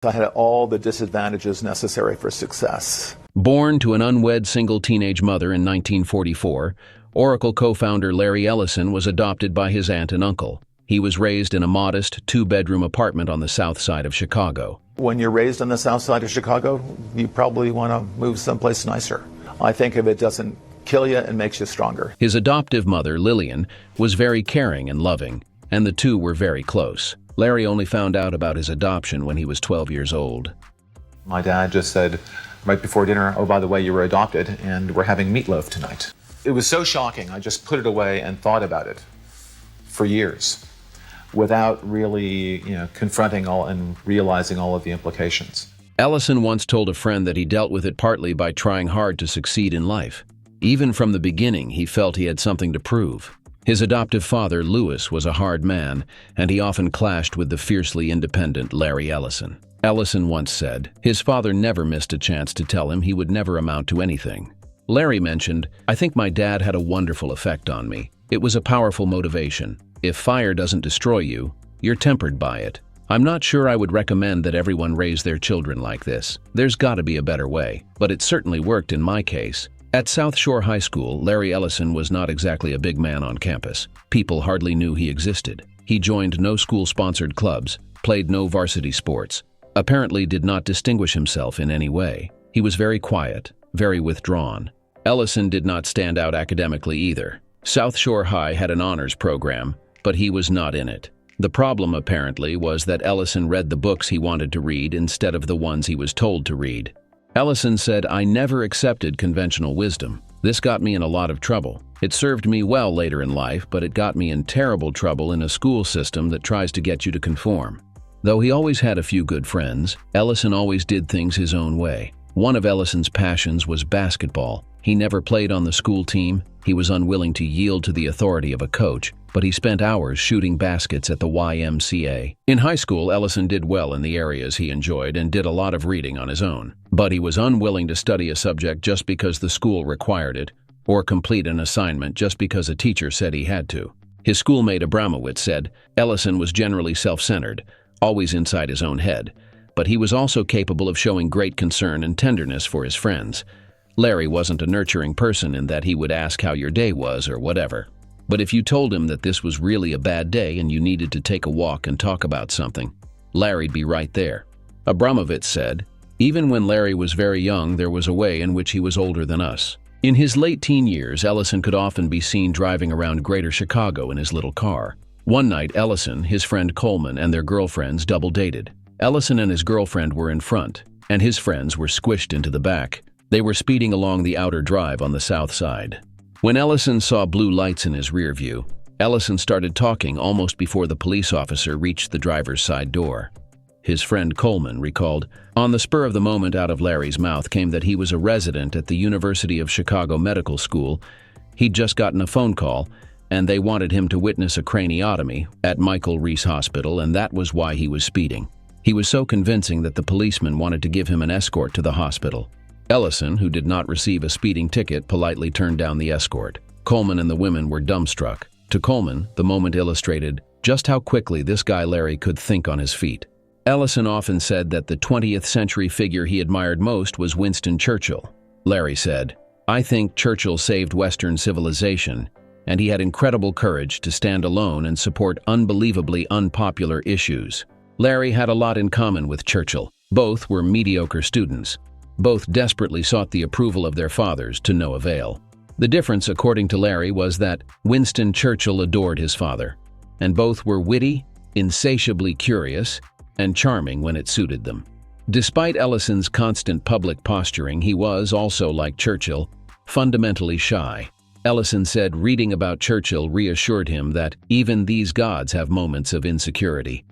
I had all the disadvantages necessary for success. Born to an unwed single teenage mother in 1944, Oracle co-founder Larry Ellison was adopted by his aunt and uncle. He was raised in a modest two-bedroom apartment on the south side of Chicago. When you're raised on the south side of Chicago, you probably want to move someplace nicer. I think if it doesn't kill you, it makes you stronger. His adoptive mother, Lillian, was very caring and loving, and the two were very close. Larry only found out about his adoption when he was 12 years old. My dad just said right before dinner, "Oh, by the way, you were adopted and we're having meatloaf tonight." It was so shocking. I just put it away and thought about it for years without really, confronting all and realizing all of the implications. Ellison once told a friend that he dealt with it partly by trying hard to succeed in life. Even from the beginning, he felt he had something to prove. His adoptive father, Lewis, was a hard man, and he often clashed with the fiercely independent Larry Ellison. Ellison once said, his father never missed a chance to tell him he would never amount to anything. Larry mentioned, "I think my dad had a wonderful effect on me. It was a powerful motivation. If fire doesn't destroy you, you're tempered by it. I'm not sure I would recommend that everyone raise their children like this. There's got to be a better way, but it certainly worked in my case." At South Shore High School, Larry Ellison was not exactly a big man on campus. People hardly knew he existed. He joined no school-sponsored clubs, played no varsity sports, apparently did not distinguish himself in any way. He was very quiet, very withdrawn. Ellison did not stand out academically either. South Shore High had an honors program, but he was not in it. The problem, apparently, was that Ellison read the books he wanted to read instead of the ones he was told to read. Ellison said, "I never accepted conventional wisdom. This got me in a lot of trouble. It served me well later in life, but it got me in terrible trouble in a school system that tries to get you to conform." Though he always had a few good friends, Ellison always did things his own way. One of Ellison's passions was basketball. He never played on the school team. He was unwilling to yield to the authority of a coach, but he spent hours shooting baskets at the YMCA. In high school, Ellison did well in the areas he enjoyed and did a lot of reading on his own. But he was unwilling to study a subject just because the school required it, or complete an assignment just because a teacher said he had to. His schoolmate Abramowitz said, Ellison was generally self-centered, always inside his own head, but he was also capable of showing great concern and tenderness for his friends. Larry wasn't a nurturing person in that he would ask how your day was or whatever. But if you told him that this was really a bad day and you needed to take a walk and talk about something, Larry'd be right there. Abramowitz said, "Even when Larry was very young, there was a way in which he was older than us." In his late teen years, Ellison could often be seen driving around Greater Chicago in his little car. One night, Ellison, his friend Coleman, and their girlfriends double-dated. Ellison and his girlfriend were in front, and his friends were squished into the back. They were speeding along the outer drive on the south side. When Ellison saw blue lights in his rear view, Ellison started talking almost before the police officer reached the driver's side door. His friend Coleman recalled, on the spur of the moment out of Larry's mouth came that he was a resident at the University of Chicago Medical School. He'd just gotten a phone call, and they wanted him to witness a craniotomy at Michael Reese Hospital, and that was why he was speeding. He was so convincing that the policeman wanted to give him an escort to the hospital. Ellison, who did not receive a speeding ticket, politely turned down the escort. Coleman and the women were dumbstruck. To Coleman, the moment illustrated just how quickly this guy Larry could think on his feet. Ellison often said that the 20th century figure he admired most was Winston Churchill. Larry said, "I think Churchill saved Western civilization, and he had incredible courage to stand alone and support unbelievably unpopular issues." Larry had a lot in common with Churchill. Both were mediocre students. Both desperately sought the approval of their fathers to no avail. The difference, according to Larry, was that Winston Churchill adored his father, and both were witty, insatiably curious, and charming when it suited them. Despite Ellison's constant public posturing, he was, also like Churchill, fundamentally shy. Ellison said reading about Churchill reassured him that even these gods have moments of insecurity.